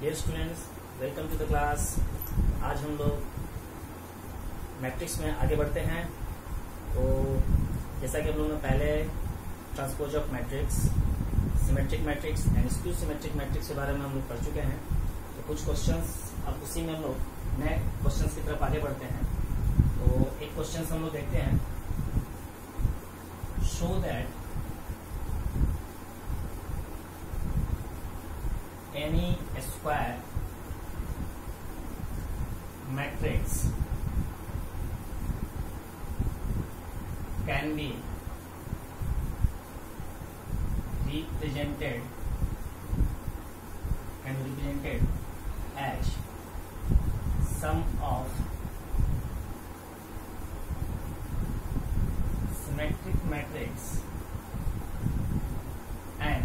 Dear students, welcome to the class. आज हम लोग मैट्रिक्स में आगे बढ़ते हैं। तो जैसा कि हम लोगों ने पहले transpose of matrix, symmetric matrix and skew symmetric matrix के बारे में हम लोग पढ़ चुके हैं। तो कुछ क्वेश्चंस अब उसी में हम लोग नए क्वेश्चंस की तरफ आगे बढ़ते हैं। तो एक क्वेश्चन हम लोग देखते हैं। Show that any square matrix can be represented as sum of symmetric matrix and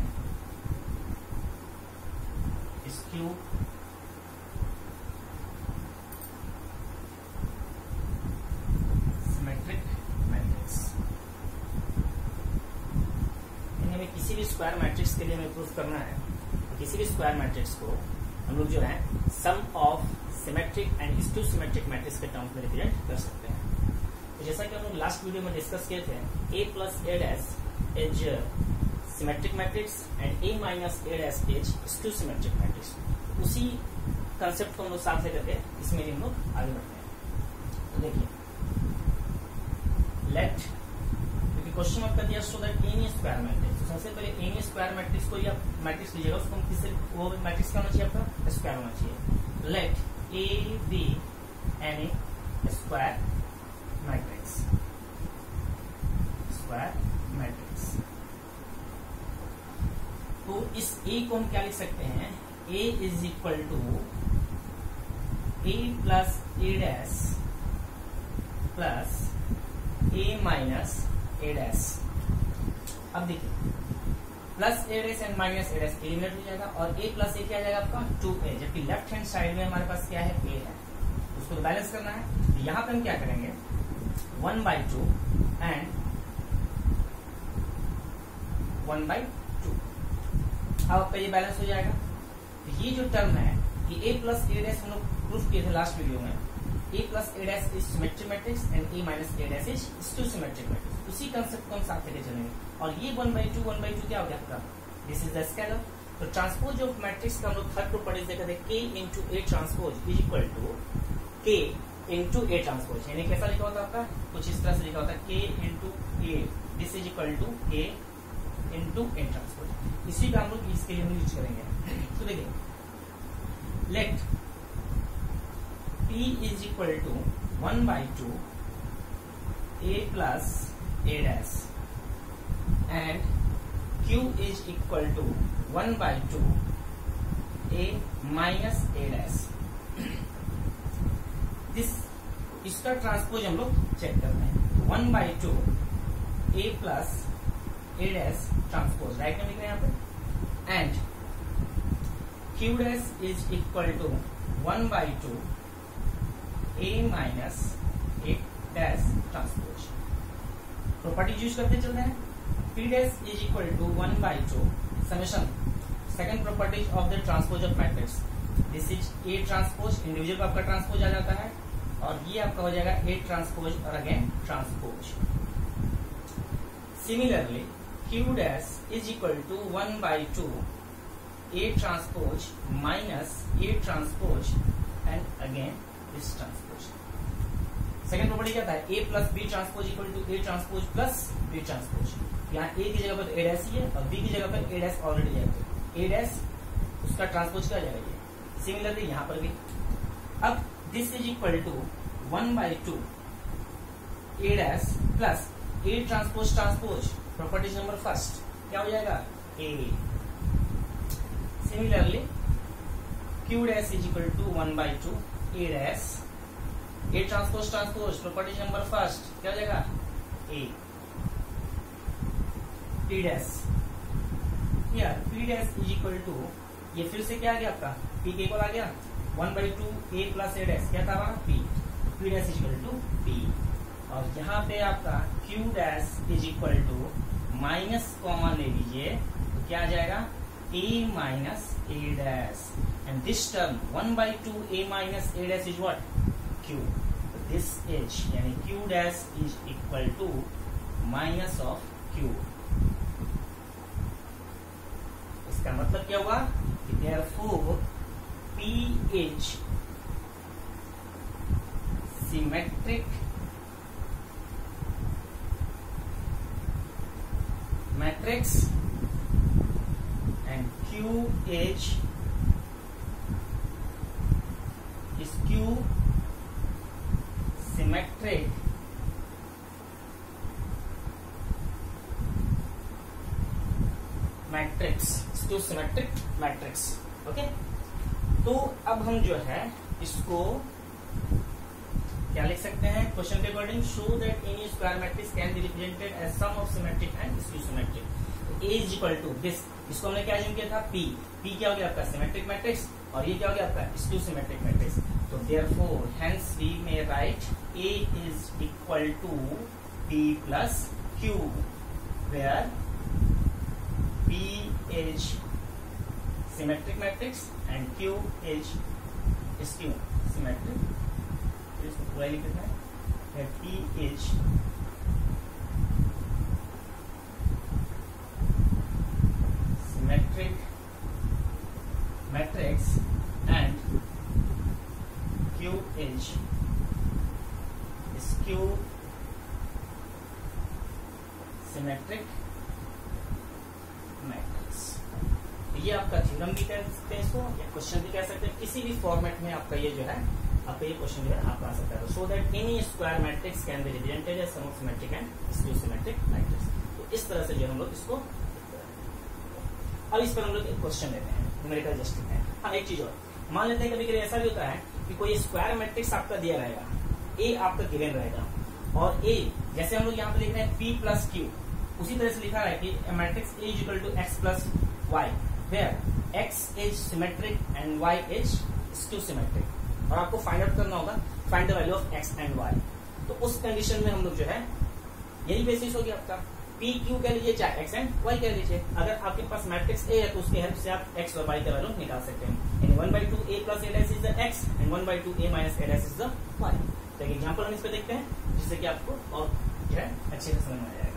skew symmetric matrix. हमें किसी भी स्क्वायर मैट्रिक्स के लिए हमें प्रूफ करना है तो किसी भी स्क्वायर मैट्रिक्स को हम लोग जो है sum of symmetric and skew symmetric matrix के टर्म्स में रिप्रेजेंट कर सकते हैं। तो जैसा कि हम लोग लास्ट वीडियो में डिस्कस किए थे, a plus a dash is symmetric matrix and a minus a dash is skew symmetric matrix. उसी कंसेप्ट को हम लोग साथ लेकर के इसमें हम लोग आगे बढ़ते हैं। तो देखिए, लेट, क्योंकि क्वेश्चन आपका दिया सो दैट एनी स्क्वायर मैट्रिक्स। तो सबसे पहले एनी स्क्वायर मैट्रिक्स को या मैट्रिक्स लीजिएगा, उसको हम किससे, वो मैट्रिक्स का होना चाहिए आपका स्क्वायर होना चाहिए। Let A be any square matrix, square matrix. तो इस ए को हम क्या लिख सकते हैं, a is equal to a plus a dash plus a minus a dash। अब देखिए, plus a dash and minus a dash eliminate हो जाएगा और a प्लस a क्या आ जाएगा आपका 2a, जबकि लेफ्ट हैंड साइड में हमारे पास क्या है, a है, उसको तो बैलेंस करना है। तो यहाँ पे हम क्या करेंगे, 1/2 एंड 1/2। अब आपका ये बैलेंस हो जाएगा। तो ये जो टर्म है कि a प्लस a डैश हम लोग प्रूफ किए थे लास्ट वीडियो में, a plus a dash is symmetric matrix and a minus a dash is skew symmetric matrix. उसी कंसेप्ट को हम साथ लेके चलेंगे। और ये 1/2 क्या हो गया आपका, दिस इज द स्केलर। तो ट्रांसपोज ऑफ मैट्रिक्स का हम लोग थर्ड प्रॉपर्टीज देखा थे, k into a transpose is equal to k into a transpose. यानी कैसा लिखा होता है आपका, कुछ इस तरह से लिखा होता है, k into a, this is equal to k into a transpose. इसी का हम लोग इसके लिए यूज करेंगे। तो देखिए, late P is equal to 1/2 a plus a dash and Q is equal to 1/2 a minus a dash। इसका ट्रांसपोज हम लोग चेक करते हैं। 1/2 a plus a dash transpose right में लिख रहे हैं यहाँ पे, and Q dash is equal to 1/2 a minus a dash transpose. Property use करते चलते हैं। P dash is equal to 1/2 summation, second property of the transpose of matrix, this is a transpose, individual का आपका transpose आ जाता है, और ये आपका हो जाएगा a ट्रांसपोज और again transpose. Similarly Q dash is equal to 1/2 a transpose minus a transpose and again this transpose। Second property क्या था, a plus b transpose equal to a transpose plus b transpose। यहाँ a की जगह पर तो a dash ही है और b की जगह पर a dash ऑलरेडी है, a dash उसका ट्रांसपोज क्या जाएगा ये। सिमिलरली यहाँ पर भी, अब this is equal to 1/2 a dash plus a transpose transpose, property number first क्या हो जाएगा, a। Similarly, Q dash is equal to 1/2 a dash, a transpose transpose, property number first क्या हो जाएगा, a। P dash, here P dash is equal to, ये फिर से क्या आ गया आपका, P के इक्वल आ गया 1/2 a plus a dash, क्या था हमारा P, P dash is equal to P। और यहाँ पे आपका Q dash is equal to minus common ले लीजिए तो क्या आ जाएगा a minus a dash. and this term 1/2 a minus a dash is what? q. This h यानी q dash is equal to minus of q. इसका मतलब क्या हुआ कि therefore pH symmetric matrix and QH is Q symmetric matrix, skew symmetric matrix. Okay, तो अब हम जो है इसको क्या लिख सकते हैं क्वेश्चन के according? Show that any square matrix can be represented as sum of symmetric and skew symmetric. A is equal to this, इसको हमने क्या यूज किया था? पी। पी क्या हो गया आपका? सिमेट्रिक मैट्रिक्स, और ये क्या हो गया आपका? Skew symmetric matrix. तो therefore hence we may write A is equal to P plus Q, where P is symmetric matrix and Q is skew symmetric। तो इसको पूरा लिख देना है। P is symmetric matrix and Q is skew symmetric matrix. ये आपका theorem भी कह सकते हैं इसको, या क्वेश्चन भी कह सकते हैं। किसी भी फॉर्मेट में आपका ये जो है आपका ये क्वेश्चन जो है आपका आ सकता है। So that any square matrix can be represented as sum of symmetric and skew symmetric matrix. तो इस तरह से जो हम लोग इसको, अब इस पर हम लोग एक क्वेश्चन लेते हैं, न्यूमेरिकल जस्टिस है। हाँ, एक चीज और मान लेते हैं, कभी कभी ऐसा भी होता है कि कोई स्क्वायर मैट्रिक्स आपका दिया रहेगा, ए आपका गिवन रहेगा, और ए जैसे हम लोग यहाँ पे लिख रहे हैं पी प्लस क्यू, उसी तरह से लिखा है कि matrix A is equal to x plus y, where x is symmetric and y is skew symmetric। और आपको फाइंड आउट करना होगा, find the value of x and y। तो उस कंडीशन में हम लोग जो है, यही बेसिस होगी आपका, p q कह लीजिए चाहे x and y कह लीजिए। अगर आपके पास मैट्रिक्स A है तो उसके हेल्प से आप x और y का वैल्यू निकाल सकते हैं। यानी 1/2 a plus a dash is the x and 1/2 a minus a dash is the y। तो एक एग्जांपल हम इस पे देखते हैं जिससे कि आपको और जो है अच्छे से समझ में आ जाएगा।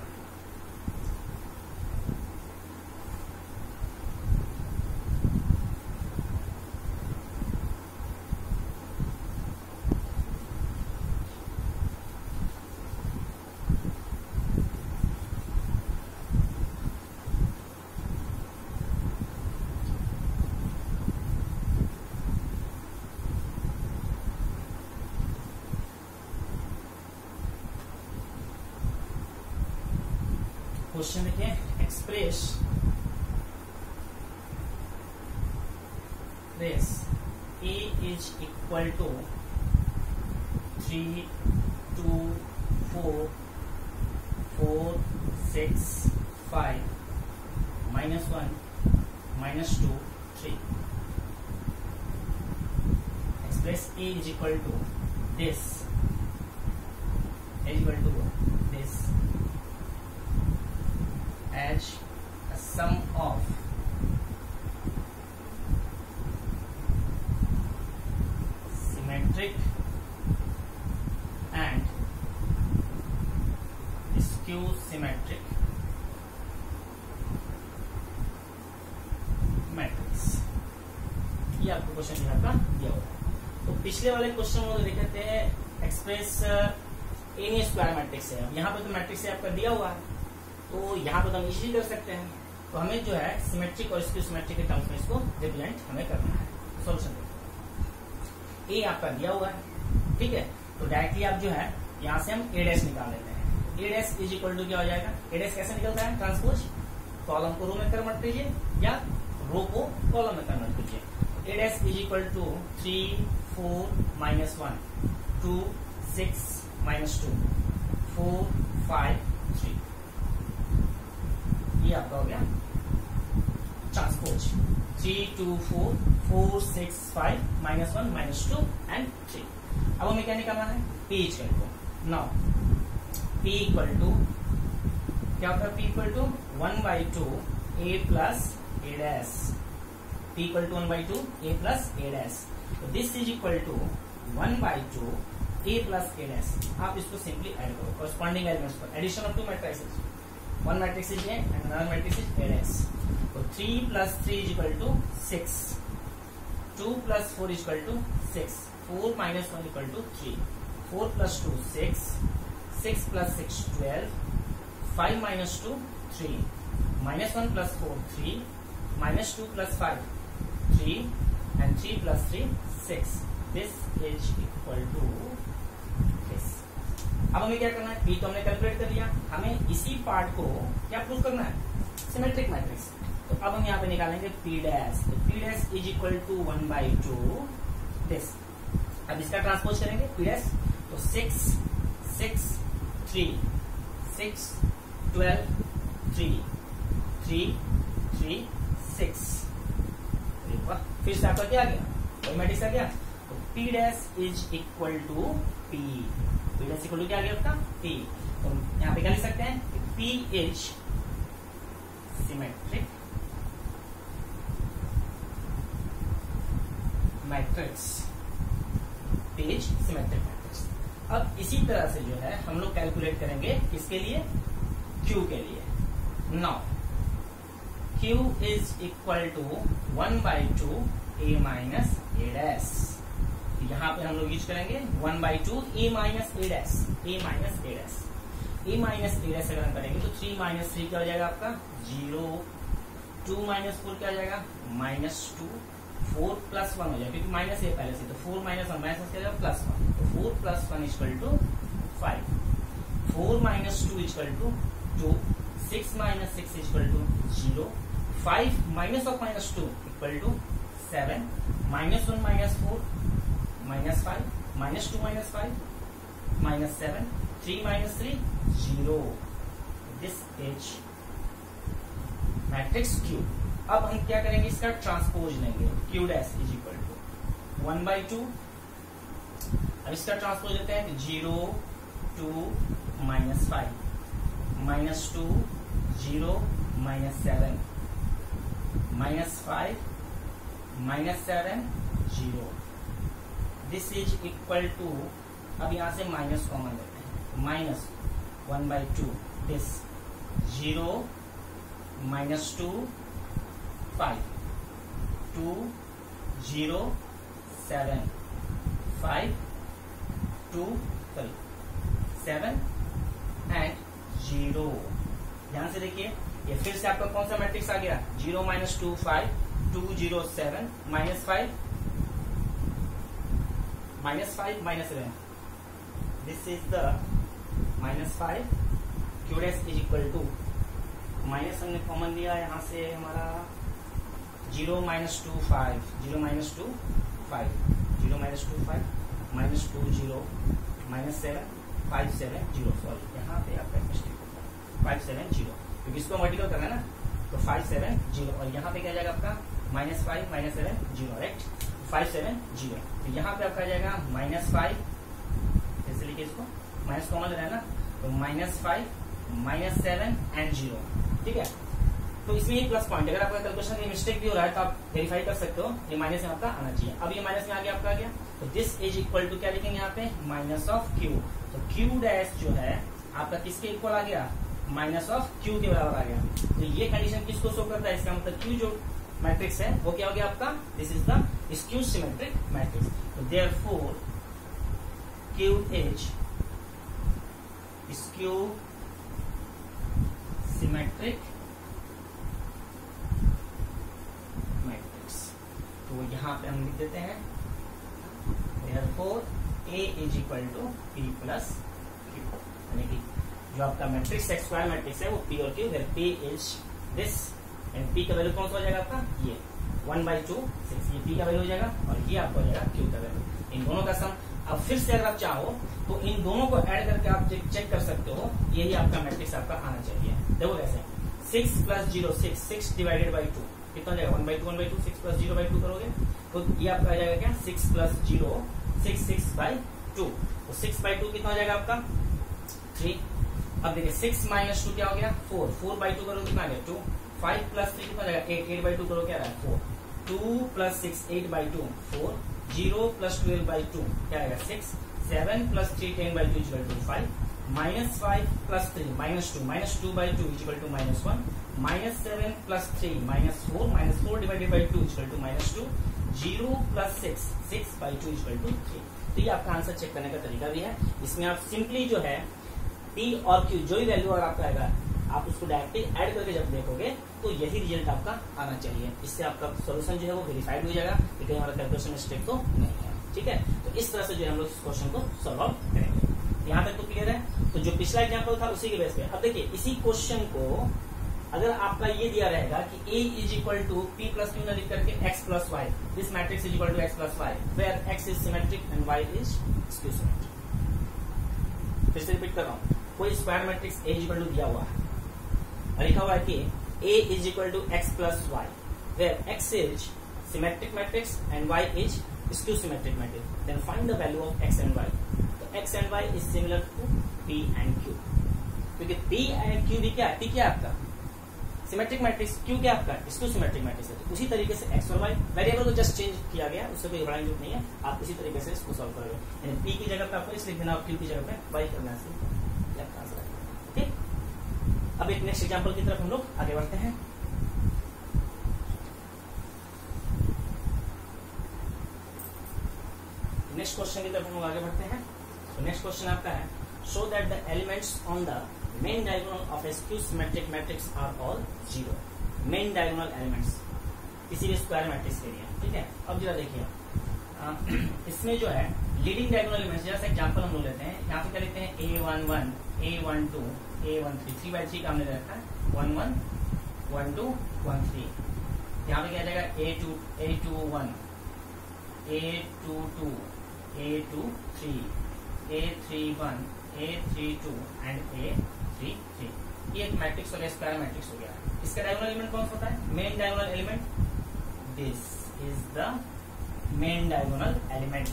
क्वेश्चन देखिए, express this A is equal to 3, 2, 4, 4, 6, 5, -1, -2, 3। Express A is equal to this, A is equal to this as a sum of symmetric and skew symmetric matrix. ये आपको क्वेश्चन यहाँ का दिया हुआ है। तो पिछले वाले क्वेश्चन में देखते हैं एक्सप्रेस एनी स्क्वायर मैट्रिक्स है। अब यहाँ पे तो मैट्रिक्स आपका दिया हुआ है, तो यहाँ पे तो हम इजीली कर सकते हैं। तो हमें जो है सिमेट्रिक और स्क्यू सिमेट्रिक के टर्म्स में इसको रिप्रेजेंट हमें करना है। सॉल्यूशन ए आपका दिया हुआ है, ठीक है। तो डायरेक्टली आप जो है यहाँ से हम ए डैश निकाल लेते हैं। ए डैश इज इक्वल टू क्या हो जाएगा? ए डैश कैसे निकलता है? ट्रांसपोज, कॉलम को रो में कन्वर्ट कीजिए या रो को कॉलम में कन्वर्ट कीजिए। ए डैश इज इक्वल टू 3, 4, -1, 2, 6, -2, 4, 5, 3। ये आपका हो गया ट्रांसपोज 3, 2, 4, 4, 6, 5, -1, -2 एंड 3। अब हमें क्या निकालना है? P equal to, now P equal to क्या होता है? P equal to 1/2 a plus a dash p equal to 1/2 a plus a dash. तो this is equal to 1/2 a plus a dash. आप इसको सिंपली ऐड करो corresponding elements पर, addition of two matrices, one matrix is a and another matrix is a dash. तो 3 + 3 is equal to 6, 2 + 4 is equal to 6, 4 - 1 equal to 3, 4 + 2 6, 6 + 6 12, 5 - 2 3, -1 + 4 3, -2 + 5 3 and 3 + 3 6. This is equal to this. अब हमें क्या करना है, p तो हमने calculate कर लिया, हमें इसी पार्ट को क्या प्रूव करना है, सिमेट्रिक मैट्रिक्स। तो अब हम यहाँ पे निकालेंगे p डैश, तो p dash is equal to 1/2 this. अब इसका ट्रांसपोज करेंगे p डैश, तो 6 6 3 6 12 3 3 3 6। फिर से आपका क्या आ गया, वही मैट्रिक्स आ गया। तो p dash is equal to p, p dash equal to क्या आ गया आपका p। तो यहाँ पे क्या लिख सकते हैं, p is symmetric matrix, p is symmetric matrix. अब इसी तरह से जो है हम लोग कैलकुलेट करेंगे किसके लिए, q के लिए। Now q is equal to 1/2 a minus a dash. यहाँ पे हम लोग यूज करेंगे 1/2 a minus a dash, a minus a dash, a minus a dash अगर हम करेंगे तो 3 - 3 क्या हो जाएगा आपका 0, 2 - 4 क्या हो जाएगा -2, 4 + 1 हो जाएगा क्योंकि माइनस a पहले से, तो 4 - 1 माइनस क्या जाएगा +1, तो 4 + 1 equal to 5, 4 - 2 equal to 2, 6 - 6 equal to 0, 5 - -2 equal to 7, -1 - 4 -5, -2 - 5 -7, 3 - 3 0। This is matrix Q। अब हम क्या करेंगे, इसका ट्रांसपोज लेंगे, Q dash is equal to 1/2। अब इसका ट्रांसपोज लेते हैं तो 0 2 -5 -2 0 -7 -5 -7 0। दिस इज इक्वल टू, अब यहां से माइनस कॉमन लेते हैं, -1/2 दिस 0 -2 5 2 0 7 5 2 7 एंड 0। ध्यान से देखिए, ये फिर से आपका कौन सा मैट्रिक्स आ गया, 0 - 2 5 2 0 7 -5 -7। This is the -5। Q dash is equal to, minus हमने कॉमन लिया यहाँ से हमारा 0 - 2 5 0 - 2 5 0 - 2 5 -2 0 -7 5 7 0। सॉरी, यहाँ पे आपका मिस्टेक होता है, 5 7 0 क्योंकि इसको मल्टीपल करना है ना, तो 5 7 0 और यहाँ पे क्या जाएगा आपका -5 -7 0, राइट, 5 7 0। तो यहाँ पे आपका जाएगा -5, जैसे लिखिए इसको, माइनस कॉमन ले रहा है ना, तो -5 -7 एंड 0, ठीक है। तो इसमें एक प्लस पॉइंट, अगर आपका कैलकुलेशन में मिस्टेक भी हो रहा है तो आप वेरीफाई कर सकते हो, ये माइनस में आपका आना चाहिए। अब ये माइनस में आगे आपका आ गया, तो दिस इज इक्वल टू क्या लिखेंगे यहाँ पे, -Q। तो Q डैश जो है आपका किसके इक्वल आ गया, -Q के बराबर आ गया। तो ये कंडीशन किसको शो करता है, इसका मतलब Q जो मैट्रिक्स है वो क्या हो गया आपका, this is the skew symmetric matrix. तो therefore Q is skew symmetric matrix. तो यहाँ पे हम लिख देते हैं therefore A is equal to P plus Q, यानी कि जो आपका मैट्रिक्स एक्स स्क्वायर मैट्रिक्स है वो P और Q, P is this and P का वैल्यू कौन सा हो जाएगा आपका, ये 1/2 6, ये P का वैल्यू हो जाएगा और ये आपका हो जाएगा Q का वैल्यू, इन दोनों का सम। अब फिर से अगर आप चाहो तो इन दोनों को ऐड करके आप चेक कर सकते हो, यही आपका मैट्रिक्स आपका आना चाहिए। देखो कैसे, 6 + 0 6, 6 / 2 कितना हो जाएगा, 1/2 6 + 0/2 करोगे तो ये आपका आ जाएगा क्या, 6 + 0 6 6/2, तो 6/2 कितना हो जाएगा आपका 3। अब देखिए 6 - 2 क्या हो गया 4, 4/2 करोगे कितना आ गया 2, 5 + 3 कितना हो जाएगा 8, 8/2 करो क्या रहा है 4, 2 प्लस 6 8 बाई 2 4, 0 प्लस 12 बाई 2 क्या आएगा 6, 7 plus 3 10 by 2 equal to 5, minus 5 plus 3 minus 2 by 2 equal to -1, minus 7 plus 3 -4 divided by 2 equal to -2, 0 plus 6 by 2 equal to 3। तो ये आपका आंसर चेक करने का तरीका भी है। इसमें आप सिंपली जो है P और Q जो ही वैल्यू और आपका आएगा आप उसको डायरेक्टली ऐड करके जब देखोगे तो यही रिजल्ट आपका आना चाहिए। इससे आपका सोल्यूशन जो है वो वेरीफाइड हो जाएगा कि कहीं हमारा कैलकुलेशन मिस्टेक तो नहीं है। ठीक है, तो इस तरह से जो है हम लोग इस क्वेश्चन को सॉल्व करेंगे। यहाँ तक तो क्लियर है। तो जो पिछला एग्जाम्पल था उसी के बेस पे अब देखिए इसी क्वेश्चन को अगर आपका ये दिया रहेगा कि A is equal to P plus Q न लिख करके X plus Y, this matrix is equal to X plus Y where X is symmetric and Y is skew symmetric. फिर से रिपीट कर रहा हूँ, कोई square matrix A is equal to दिया हुआ है और लिखा हुआ है कि A is equal to X plus Y where X is symmetric matrix and Y is skew symmetric matrix, then find the value of X and Y। तो X and Y is similar to P and Q, क्योंकि P and Q भी क्या है, P क्या है आपका symmetric matrix, Q क्या आपका स्क्यू सिमेट्रिक मैट्रिक्स है। तो उसी तरीके से X और Y वेरिएबल को जस्ट चेंज किया गया, उससे कोई बड़ा जरूरत नहीं है। आप इसी तरीके से इसको सॉल्व करोगे, यानी P की जगह पे आपको इस लिख देना और Q की जगह पे Y करना है। ठीक, अब एक नेक्स्ट एग्जांपल की तरफ हम लोग आगे बढ़ते हैं। नेक्स्ट क्वेश्चन की तरफ हम लोग आगे बढ़ते हैं। तो नेक्स्ट क्वेश्चन आपका है, show that the elements on the main diagonal of a skew symmetric matrix are all 0। Main diagonal elements किसी भी स्क्वायर मैट्रिक्स के लिए। ठीक है, अब जरा देखिए इसमें जो है लीडिंग डायगोनल एलिमेंट्स, जैसा एग्जांपल हम लोग लेते हैं, यहाँ पे क्या लिखते हैं A11 A12 A13 3 बाई 3 का हमने रखा है 11 12 13। यहाँ पे क्या जाएगा A21 A22 A23 A31 A32 and A33। ये एक मैट्रिक्स और स्क्वायर मैट्रिक्स हो गया। इसका डायगोनल एलिमेंट कौन सा होता है, main diagonal element, this is the main diagonal element.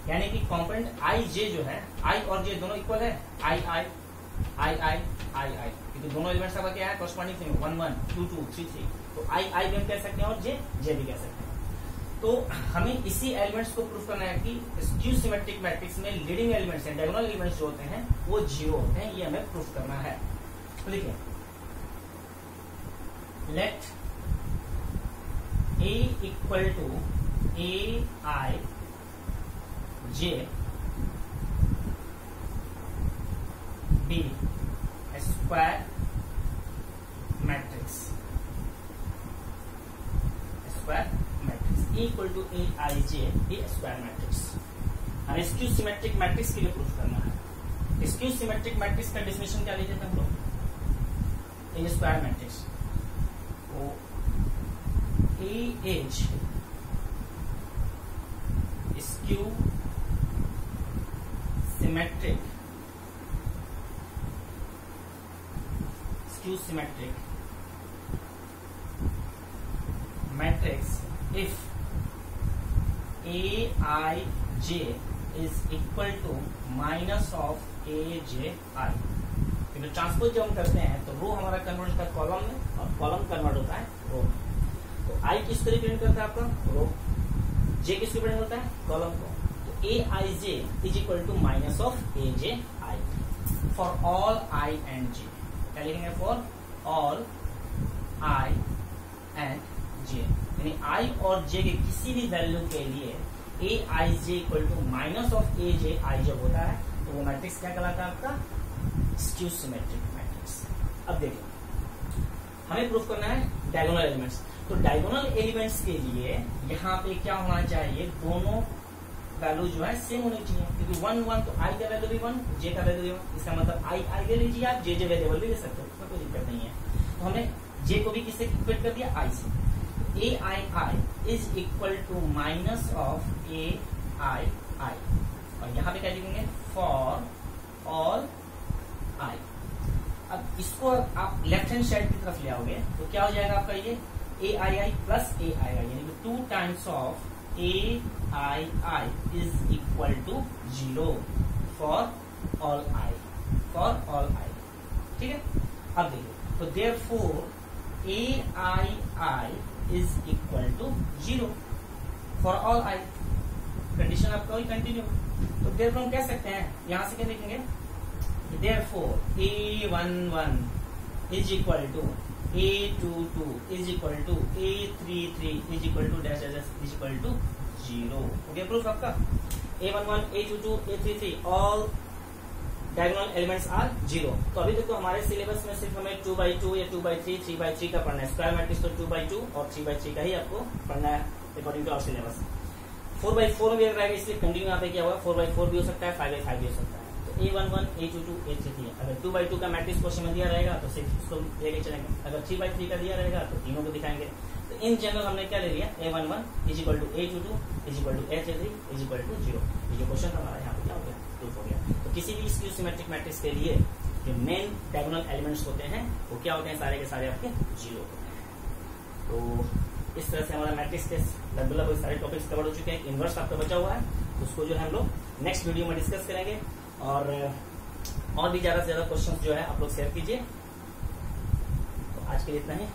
यानी कि कंपोनेंट I J जो है, I और J दोनों इक्वल है, I क्योंकि दोनों एलिमेंट्स का क्या है कॉरस्पॉन्डिंग थिंग 1 1 2 2 3 3, तो I भी हम कह सकते हैं और J भी कह सकते हैं। तो हमें इसी एलिमेंट्स को प्रूफ करना है कि स्क्यू सिमेट्रिक मैट्रिक्स में लीडिंग एलिमेंट्स हैं, डायगोनल एलिमेंट्स जो होते हैं वो 0 होते हैं, ये हमें प्रूफ करना है। तो देखिए let A equal to AI J be a square matrix, equal to Aij be a square matrix। हमें स्क्यू सिमेट्रिक मैट्रिक्स के लिए प्रूफ करना है। स्क्यू सिमेट्रिक मैट्रिक्स का डेफिनेशन क्या लेते थे हम लोग, इन स्क्वायर मैट्रिक्स तो A is skew symmetric matrix if Aij is equal to minus of Aj I। क्योंकि ट्रांसपोज जब हम करते हैं तो रो हमारा कन्वर्ट होता है कॉलम में और कॉलम कन्वर्ट होता है रो में। तो I किसको रिप्रेजेंट करता है आपका रो, J किसको रिप्रेजेंट होता है कॉलम को। तो Aij is equal to minus of Aj I for all I and J। क्या लिखेंगे, for all I and J, यानी I और J के किसी भी वैल्यू के लिए Aij equal to minus of Aj I जब होता है तो वो मैट्रिक्स क्या कहलाता है आपका स्क्यू सिमेट्रिक मैट्रिक्स। अब देखिए हमें प्रूफ करना है डायगोनल एलिमेंट्स। तो डायगोनल एलिमेंट्स के लिए यहाँ पे क्या होना चाहिए, दोनों वैल्यू जो है सेम होनी चाहिए, क्योंकि 1 1 तो I का वैल्यू भी 1 J का वैल्यू भी 1, इसका मतलब I ले लीजिए आप, J वेरिएबल भी ले सकते हो, उसमें कोई दिक्कत नहीं है। तो हमने J को भी किससे इक्वेट कर दिया I से। Aii is equal to minus of Aii और यहाँ पे क्या लिखेंगे for all I। अब इसको आप लेफ्ट हैंड साइड की तरफ ले आओगे तो क्या हो जाएगा आपका ये Aii प्लस Aii, यानी कि 2 times of Aii is equal to 0 for all I। ठीक है, अब देखिए तो therefore Aii is equal to 0 for all i। Condition आपका वही कंटिन्यू। तो देयरफॉर हम कह सकते हैं, यहां से क्या लिखेंगे, therefore a11 is equal to a22 is equal to a33 is equal to dash dash is equal to 0। हो गया प्रूफ आपका। a11 a22 a33 all diagonal elements are 0। तो अभी देखो हमारे सिलेबस में सिर्फ हमें 2x2 या 2x3 3x3 का पढ़ना है। स्क्वायर मैट्रिक्स तो 2x2 और 3x3 का ही आपको पढ़ना है according to our syllabus. 4x4 में भी अगर आएगा, इसलिए कंटिन्यू यहाँ पे क्या होगा, 4x4 भी हो सकता है, 5x5 भी हो सकता है। तो a11 a22 a33, अगर 2x2 का मैट्रिक्स क्वेश्चन में दिया रहेगा तो सिर्फ उसको लेके चलेंगे, अगर 3x3 का दिया रहेगा तो तीनों को दिखाएंगे। तो इन जनरल हमने क्या ले लिया, a11 is equal to a22 is equal to a33 is equal to 0। ये जो क्वेश्चन हमारा यहाँ पे क्या हो गया, प्रूफ हो गया। तो किसी भी स्क्यू सिमेट्रिक मैट्रिक्स के लिए जो मेन डायगोनल एलिमेंट्स होते हैं वो क्या होते हैं, सारे के सारे आपके 0 होते हैं। तो इस तरह से हमारा मैट्रिक्स के लगभग सारे टॉपिक्स कवर हो चुके हैं। इनवर्स आपका बचा हुआ है, उसको जो है हम लोग नेक्स्ट वीडियो में डिस्कस करेंगे। और भी ज्यादा से ज्यादा क्वेश्चन जो है आप लोग शेयर कीजिए। तो आज के लिए इतना ही।